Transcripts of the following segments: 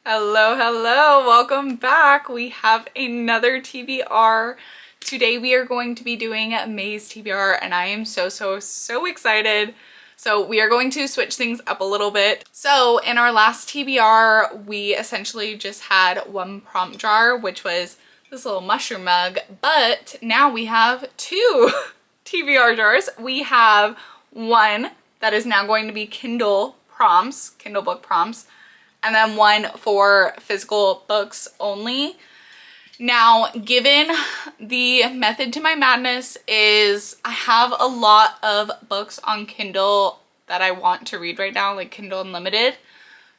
Hello, hello, welcome back. We have another TBR. Today we are going to be doing May's TBR and I am so excited. So we are going to switch things up a little bit. So in our last TBR, we essentially just had one prompt jar, which was this little mushroom mug, but now we have two TBR jars. We have one that is now going to be Kindle prompts, Kindle book prompts, and then one for physical books only. Now, given the method to my madness is I have a lot of books on Kindle that I want to read right now, like Kindle Unlimited.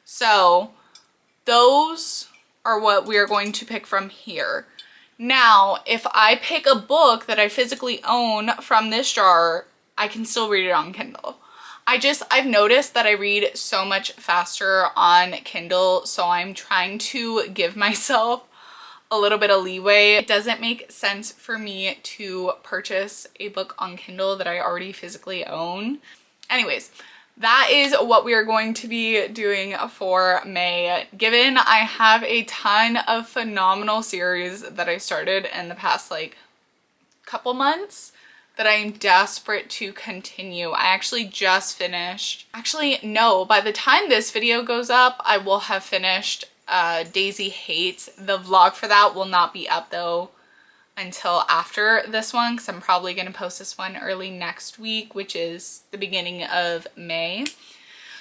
So those are what we are going to pick from here. Now, if I pick a book that I physically own from this jar, I can still read it on Kindle. I've noticed that I read so much faster on Kindle, so I'm trying to give myself a little bit of leeway. It doesn't make sense for me to purchase a book on Kindle that I already physically own. Anyways, that is what we are going to be doing for May. Given I have a ton of phenomenal series that I started in the past like couple months that I'm desperate to continue. I actually just finished, actually no, by the time this video goes up, I will have finished Daisy Hates. The vlog for that will not be up though until after this one, because I'm probably going to post this one early next week, which is the beginning of May.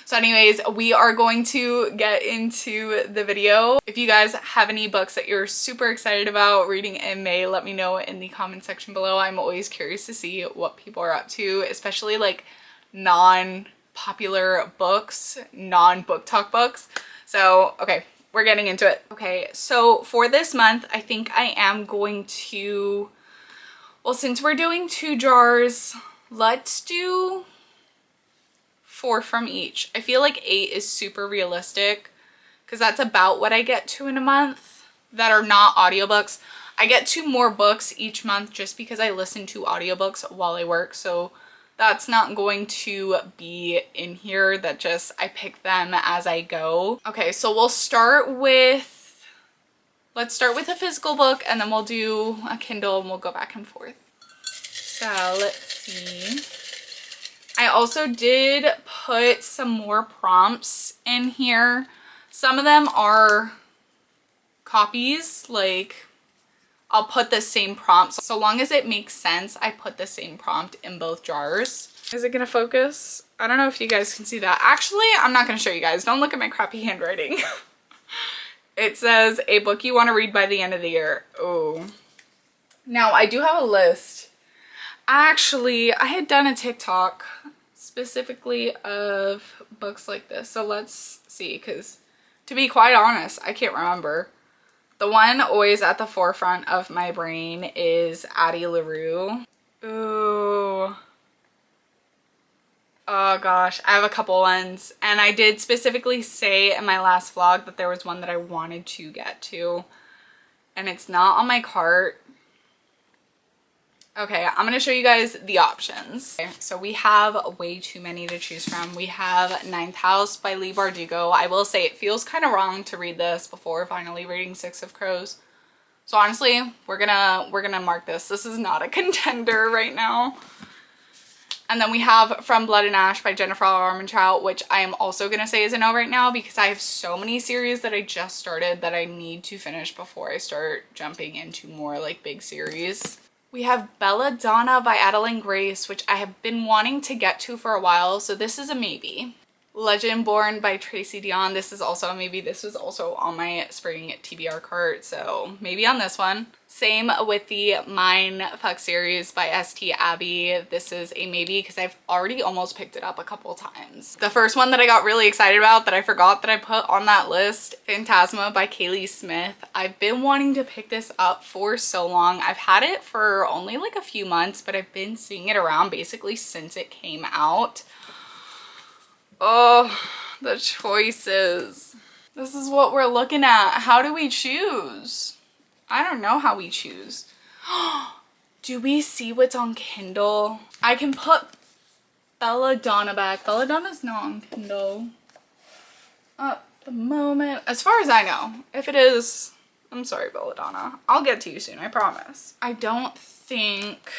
So anyways, we are going to get into the video. If you guys have any books that you're super excited about reading in May, let me know in the comment section below. I'm always curious to see what people are up to, especially like non-popular books, non-book talk books. So, okay, we're getting into it. Okay, so for this month, I think I am going to, well, since we're doing two jars, let's do 4 from each. I feel like 8 is super realistic because that's about what I get to in a month that are not audiobooks. I get 2 more books each month just because I listen to audiobooks while I work, so that's not going to be in here. That just, I pick them as I go. Okay, so we'll start with, let's start with a physical book and then we'll do a Kindle and we'll go back and forth. So let's see. I also did put some more prompts in here. Some of them are copies, like I'll put the same prompt. So long as it makes sense, I put the same prompt in both jars. Is it gonna focus? I don't know if you guys can see that. Actually, I'm not gonna show you guys. Don't look at my crappy handwriting. It says a book you wanna read by the end of the year. Oh. Now I do have a list. Actually, I had done a TikTok specifically of books like this. So let's see, because to be quite honest, I can't remember. The one always at the forefront of my brain is Addie LaRue. Ooh. Oh gosh, I have a couple ones. And I did specifically say in my last vlog that there was one that I wanted to get to. And it's not on my cart. Okay, I'm gonna show you guys the options. Okay, so we have way too many to choose from. We have Ninth House by Leigh Bardugo. I will say it feels kind of wrong to read this before finally reading Six of Crows. So honestly, we're gonna mark this. This is not a contender right now. And then we have From Blood and Ash by Jennifer Armentrout, which I am also gonna say is a no right now because I have so many series that I just started that I need to finish before I start jumping into more like big series. We have Belladonna by Adeline Grace, which I have been wanting to get to for a while, so this is a maybe. Legend Born by Tracy Deonn. This is also a maybe. This was also on my spring TBR cart, so maybe on this one. Same with the Mine Fuck series by St. Abbey. This is a maybe because I've already almost picked it up a couple times. The first one that I got really excited about that I forgot that I put on that list, Phantasma by Kaylee Smith. I've been wanting to pick this up for so long. I've had it for only like a few months, but I've been seeing it around basically since it came out. Oh, the choices. This is what we're looking at. How do we choose? I don't know how we choose. Do we see what's on Kindle? I can put Belladonna back. Belladonna's not on Kindle. the moment. As far as I know. If it is, I'm sorry, Belladonna. I'll get to you soon, I promise. I don't think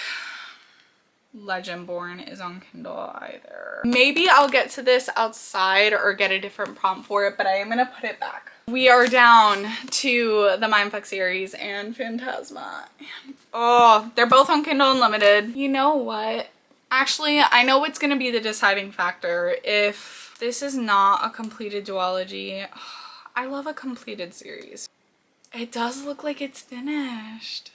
Legendborn is on Kindle either. Maybe I'll get to this outside or get a different prompt for it, but I am gonna put it back. We are down to the Mindfuck series and Phantasma. Oh, they're both on Kindle Unlimited. You know what? Actually, I know what's gonna be the deciding factor. If this is not a completed duology, I love a completed series. It does look like it's finished.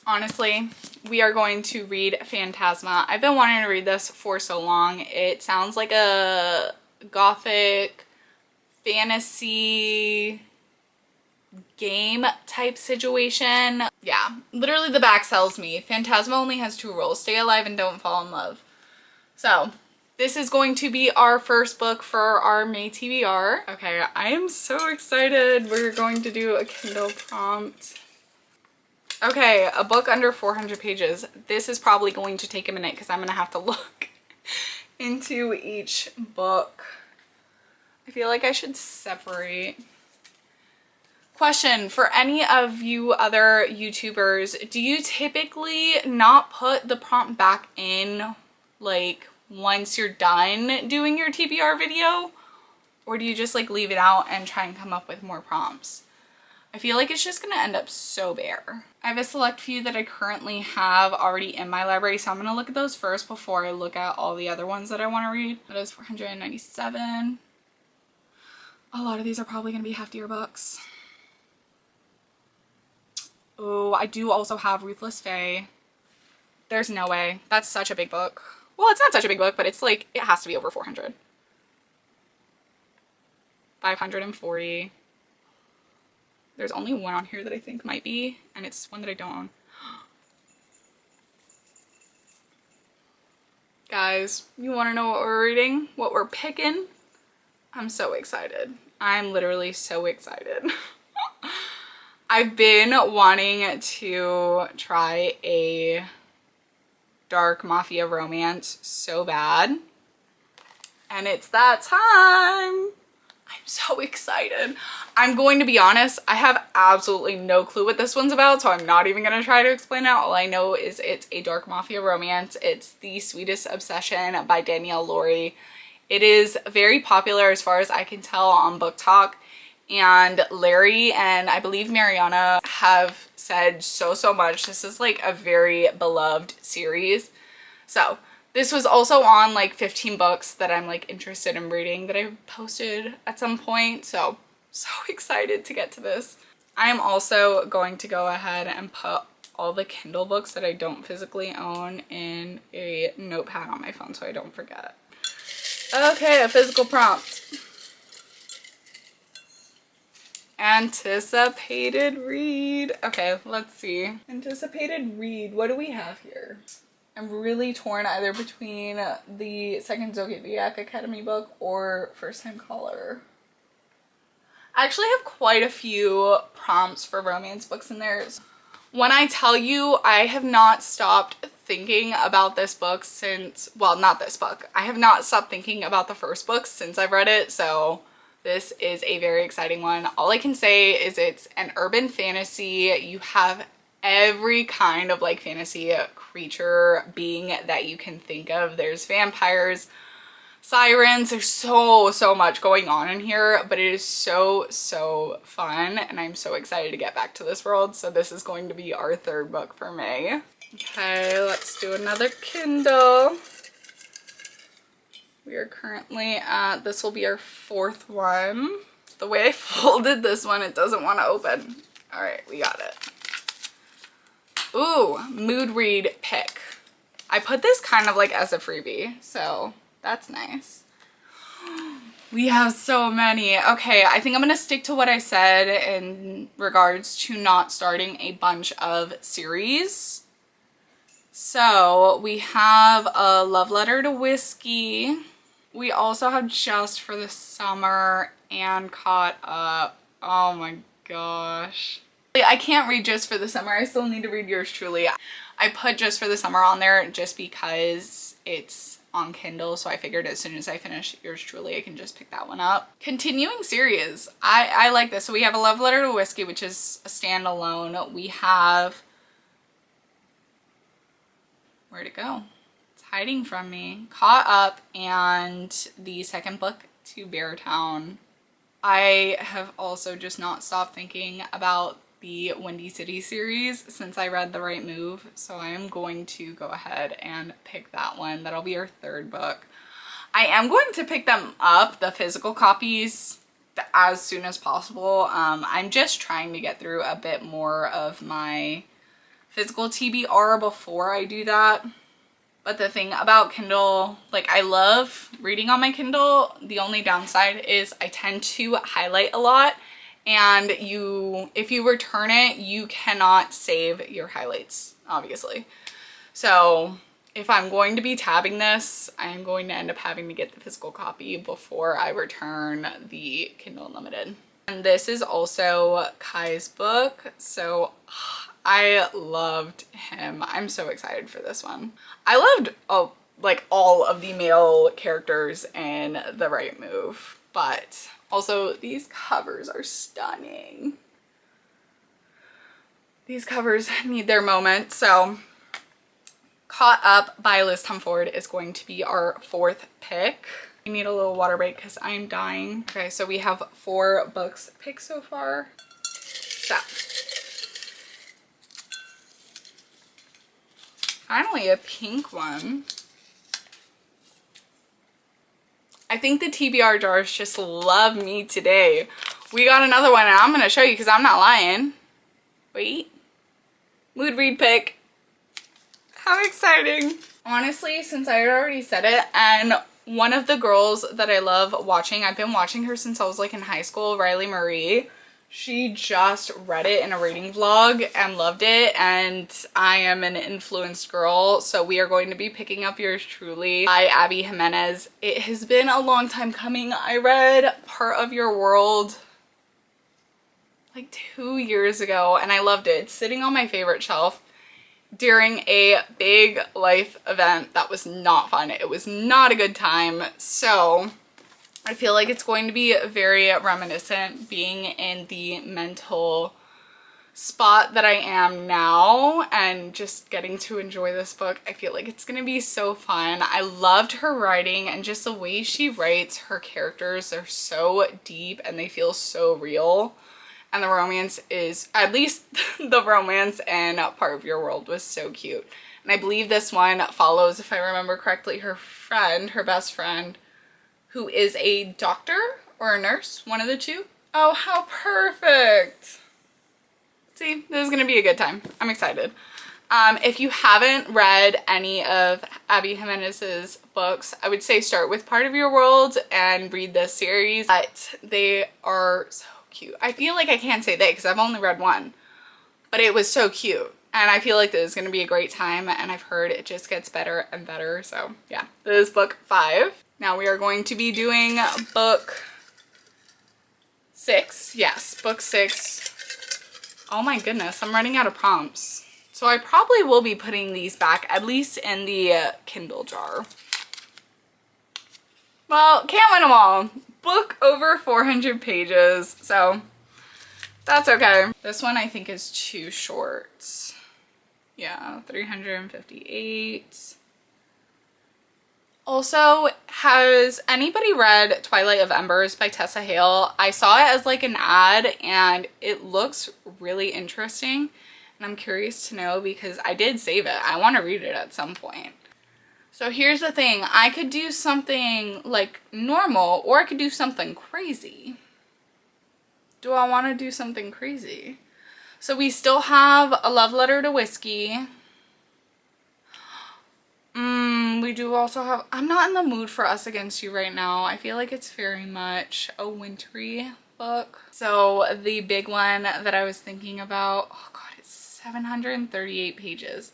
Honestly, we are going to read Phantasma. I've been wanting to read this for so long. It sounds like a gothic fantasy game type situation. Yeah, literally the back sells me. Phantasma only has 2 rules: stay alive and don't fall in love. So this is going to be our first book for our May TBR. Okay, I am so excited. We're going to do a Kindle prompt. Okay, a book under 400 pages. This is probably going to take a minute because I'm going to have to look into each book. I feel like I should separate. Question for any of you other YouTubers, do you typically not put the prompt back in like once you're done doing your TBR video? Or do you just like leave it out and try and come up with more prompts? I feel like it's just gonna end up so bare. I have a select few that I currently have already in my library, so I'm gonna look at those first before I look at all the other ones that I wanna read. That is 497. A lot of these are probably gonna be heftier books. Oh, I do also have Ruthless Fae. There's no way. That's such a big book. Well, it's not such a big book, but it's like, it has to be over 400. 540. There's only one on here that I think might be, and it's one that I don't own. Guys, you want to know what we're reading? What we're picking? I'm so excited. I'm literally so excited. I've been wanting to try a dark mafia romance so bad, and it's that time. I'm so excited. I'm going to be honest, I have absolutely no clue what this one's about, so I'm not even going to try to explain it. All I know is it's a dark mafia romance. It's The Sweetest Obsession by Danielle Laurie. It is very popular as far as I can tell on Book Talk, and Larry and I believe Mariana have said so much. This is like a very beloved series. So this was also on like 15 books that I'm like interested in reading that I posted at some point. So excited to get to this. I am also going to go ahead and put all the Kindle books that I don't physically own in a notepad on my phone so I don't forget. Okay, a physical prompt. Anticipated read. Okay, let's see. Anticipated read. What do we have here? I'm really torn either between the second Zodiac Academy book or First Time Caller. I actually have quite a few prompts for romance books in there. When I tell you I have not stopped thinking about this book since, well, not this book. I have not stopped thinking about the first book since I've read it, so this is a very exciting one. All I can say is it's an urban fantasy. You have every kind of like fantasy creature being that you can think of. There's vampires, sirens, there's so much going on in here, but it is so fun, and I'm so excited to get back to this world. So this is going to be our third book for May. Okay, let's do another Kindle. We are currently at, this will be our fourth one. The way I folded this one, it doesn't want to open. All right, we got it. Ooh, mood read pick. I put this kind of like as a freebie, so that's nice. We have so many. Okay, I think I'm gonna stick to what I said in regards to not starting a bunch of series. So we have a Love Letter to Whiskey. We also have Just for the Summer and Caught Up. Oh my gosh. I can't read Just for the Summer. I still need to read Yours Truly. I put Just for the Summer on there just because it's on Kindle, so I figured as soon as I finish yours truly, I can just pick that one up. Continuing series. I like this. So we have A Love Letter to Whiskey, which is a standalone. We have, where'd it go? It's hiding from me. Caught Up, and the second book, TBR Town. I have also just not stopped thinking about the Windy City series since I read The Right Move, so I am going to go ahead and pick that one. That'll be our third book. I am going to pick them up, the physical copies, as soon as possible. I'm just trying to get through a bit more of my physical TBR before I do that. But the thing about Kindle, like, I love reading on my Kindle. The only downside is I tend to highlight a lot, and if you return it, you cannot save your highlights, obviously. So if I'm going to be tabbing this, I am going to end up having to get the physical copy before I return the Kindle Unlimited. And this is also Kai's book, so I loved him. I'm so excited for this one. I loved like all of the male characters in The Right Move, but also these covers are stunning. These covers need their moment. So Caught Up by Liz Ford is going to be our fourth pick. I need a little water break because I'm dying. Okay, so we have 4 books picked so far. So finally a pink one. I think the TBR jars just love me today. We got another one, and I'm going to show you because I'm not lying. Wait. Mood read pick. How exciting. Honestly, since I had already said it, and one of the girls that I love watching, I've been watching her since I was like in high school, Riley Marie. She just read it in a reading vlog and loved it, and I am an influenced girl, so we are going to be picking up yours truly by Abby Jimenez. It has been a long time coming. I read Part of Your World like 2 years ago, and I loved it. It's sitting on my favorite shelf during a big life event that was not fun. It was not a good time, so I feel like it's going to be very reminiscent being in the mental spot that I am now and just getting to enjoy this book. I feel like it's going to be so fun. I loved her writing, and just the way she writes her characters are so deep and they feel so real. And the romance is, at least the romance in Part of Your World was so cute. And I believe this one follows, if I remember correctly, her friend, her best friend, who is a doctor or a nurse, one of the two. Oh, how perfect. See, this is gonna be a good time. I'm excited. If you haven't read any of Abby Jimenez's books, I would say start with Part of Your World and read this series. But they are so cute. I feel like I can't say they because I've only read one, but it was so cute. And I feel like this is going to be a great time, and I've heard it just gets better and better. So yeah, this is book 5. Now we are going to be doing book 6. Yes, book 6. Oh my goodness, I'm running out of prompts. So I probably will be putting these back, at least in the Kindle jar. Well, can't win them all. Book over 400 pages, so that's okay. This one I think is too short. Yeah, 358. Also, has anybody read Twilight of Embers by Tessa Hale? I saw it as like an ad, and it looks really interesting, and I'm curious to know because I did save it. I want to read it at some point. So here's the thing. I could do something like normal, or I could do something crazy. Do I want to do something crazy? So we still have A Love Letter to Whiskey. We do also have, I'm not in the mood for Us Against You right now. I feel like it's very much a wintry book. So the big one that I was thinking about, oh god, it's 738 pages.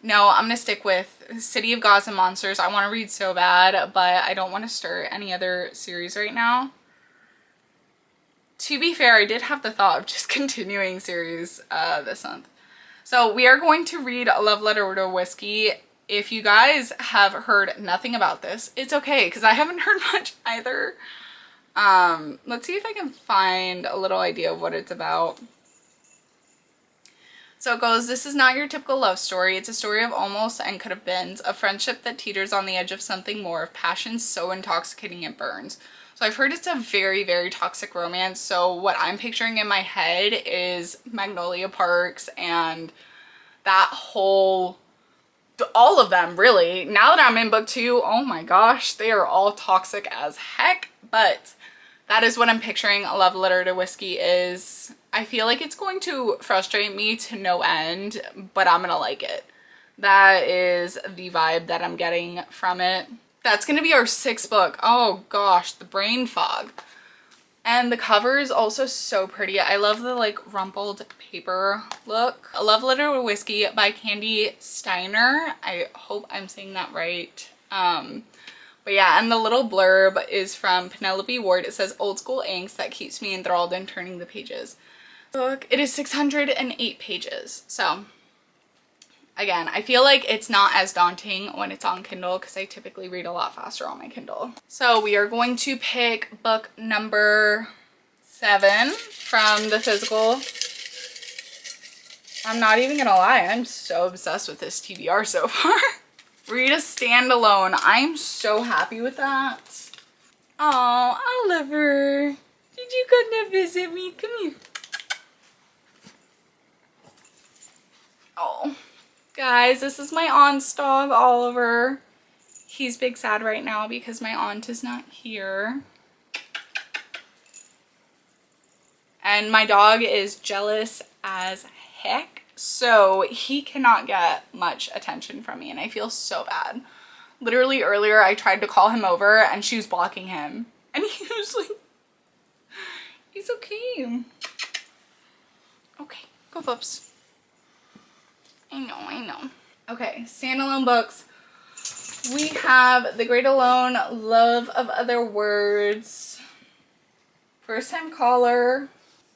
No, I'm gonna stick with City of Gods and Monsters. I want to read so bad, but I don't want to start any other series right now. To be fair, I did have the thought of just continuing series this month. So we are going to read A Love Letter to Whiskey. if you guys have heard nothing about this, it's okay, because I haven't heard much either. Let's see if I can find a little idea of what it's about. So it goes, this is not your typical love story. It's a story of almost and could have beens, a friendship that teeters on the edge of something more, of passion so intoxicating it burns. So I've heard it's a very, very toxic romance. So what I'm picturing in my head is Magnolia Parks and that whole, all of them really. Now that I'm in book 2, oh my gosh, they are all toxic as heck. But that is what I'm picturing A Love Letter to Whiskey is. I feel like it's going to frustrate me to no end, but I'm gonna like it. That is the vibe that I'm getting from it. That's gonna be our 6th book. Oh gosh, the brain fog. And the cover is also so pretty. I love the like rumpled paper look. A Love Letter to Whiskey by Candy Steiner. I hope I'm saying that right. But yeah, and the little blurb is from Penelope Ward. It says, old school angst that keeps me enthralled in turning the pages. Book. It is 608 pages. So again, I feel like it's not as daunting when it's on Kindle because I typically read a lot faster on my Kindle. So we are going to pick book number 7 from the physical. I'm not even gonna lie, I'm so obsessed with this TBR so far. Read a standalone. I'm so happy with that. Oh, Oliver, did you come to visit me? Come here. Oh, guys, this is my aunt's dog, Oliver. He's big sad right now because my aunt is not here. And my dog is jealous as heck, so he cannot get much attention from me, and I feel so bad. Literally earlier I tried to call him over and she was blocking him, and he was like, he's okay. Okay, go Flips. I know. Okay, standalone books. We have The Great Alone, Love of Other Words, First Time Caller.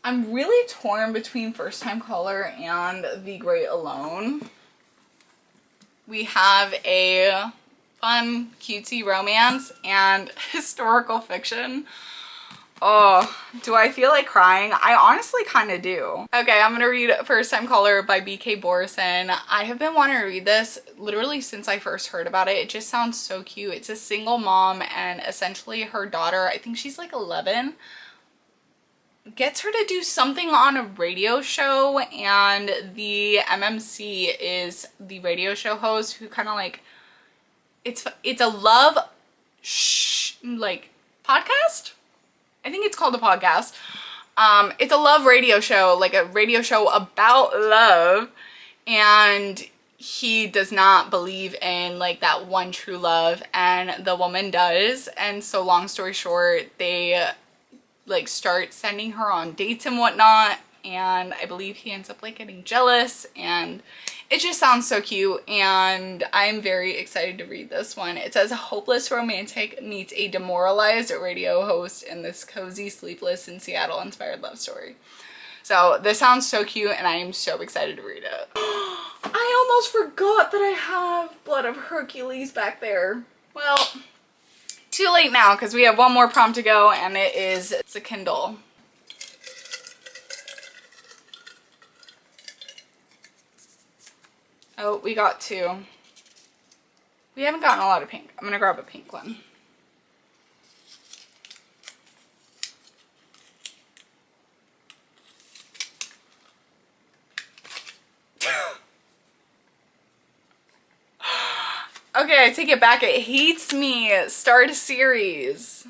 I'm really torn between First Time Caller and The Great Alone. We have a fun, cutesy romance and historical fiction. Oh, do I feel like crying? I honestly kind of do. Okay, I'm gonna read First Time Caller by B.K. Borison. I have been wanting to read this literally since I first heard about it. It just sounds so cute. It's a single mom and essentially her daughter, I think she's like 11, gets her to do something on a radio show, and the MMC is the radio show host who kind of like, it's a love like podcast? I think it's called a podcast. It's a love radio show, like a radio show about love, and he does not believe in like that one true love, and the woman does. And so long story short, they like start sending her on dates and whatnot, and I believe he ends up like getting jealous, and it just sounds so cute, and I'm very excited to read this one. It says a hopeless romantic meets a demoralized radio host in this cozy, sleepless in Seattle inspired love story. So this sounds so cute, and I am so excited to read it. I almost forgot that I have Blood of Hercules back there. Well, too late now because we have one more prompt to go, and it's a Kindle. Oh, we got 2. We haven't gotten a lot of pink. I'm gonna grab a pink one. Okay, I take it back. It hates me. Start a series.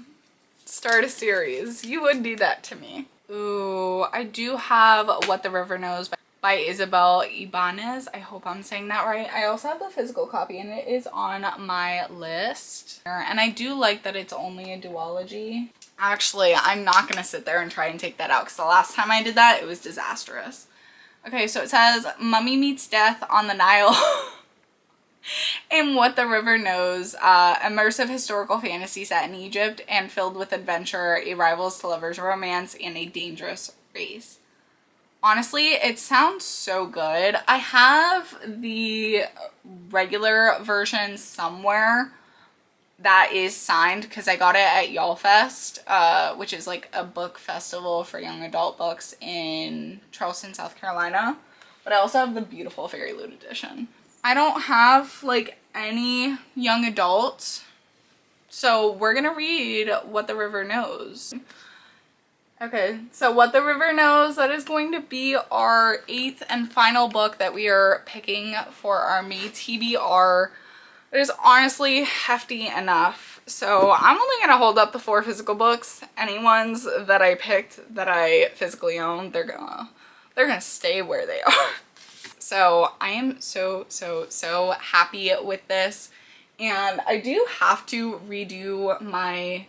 Start a series. You would do that to me. Ooh, I do have What the River Knows by Isabel Ibanez. I hope I'm saying that right. I also have the physical copy, and it is on my list. And I do like that it's only a duology. Actually, I'm not gonna sit there and try and take that out because the last time I did that, it was disastrous. Okay, so it says Mummy Meets Death on the Nile. And What the River Knows, immersive historical fantasy set in Egypt and filled with adventure, a rivals to lovers romance, and a dangerous race. Honestly, it sounds so good. I have the regular version somewhere that is signed because I got it at Y'all Fest, which is like a book festival for young adult books in Charleston, South Carolina. But I also have the beautiful Fairy Loot edition. I don't have like any young adults, so we're gonna read What the River Knows. Okay, so What the River Knows, that is going to be our 8th and final book that we are picking for our May TBR. It is honestly hefty enough. So I'm only going to hold up the 4 physical books. Any ones that I picked that I physically own, they're gonna stay where they are. So I am so happy with this. And I do have to redo my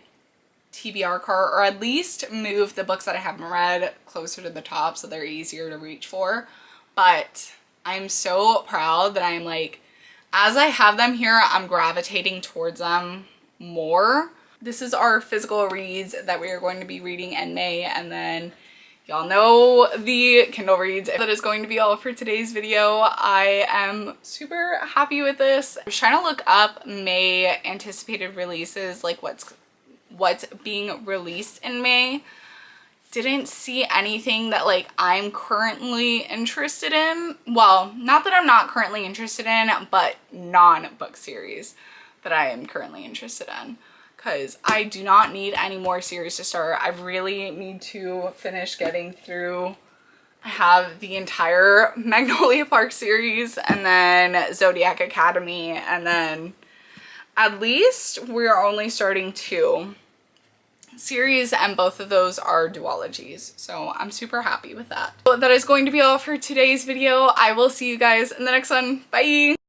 TBR cart, or at least move the books that I haven't read closer to the top so they're easier to reach for. But I'm so proud that I'm like, as I have them here, I'm gravitating towards them more. This is our physical reads that we are going to be reading in May, and then y'all know the Kindle reads. That is going to be all for today's video. I am super happy with this. I was trying to look up May anticipated releases, like what's being released in May. Didn't see anything that like I'm currently interested in. Well, not that I'm not currently interested in, but non-book series that I am currently interested in, because I do not need any more series to start. I really need to finish getting through. I have the entire Magnolia Park series, and then Zodiac Academy, and then at least we're only starting 2 series, and both of those are duologies, so I'm super happy with that. So that is going to be all for today's video. I will see you guys in the next one. Bye!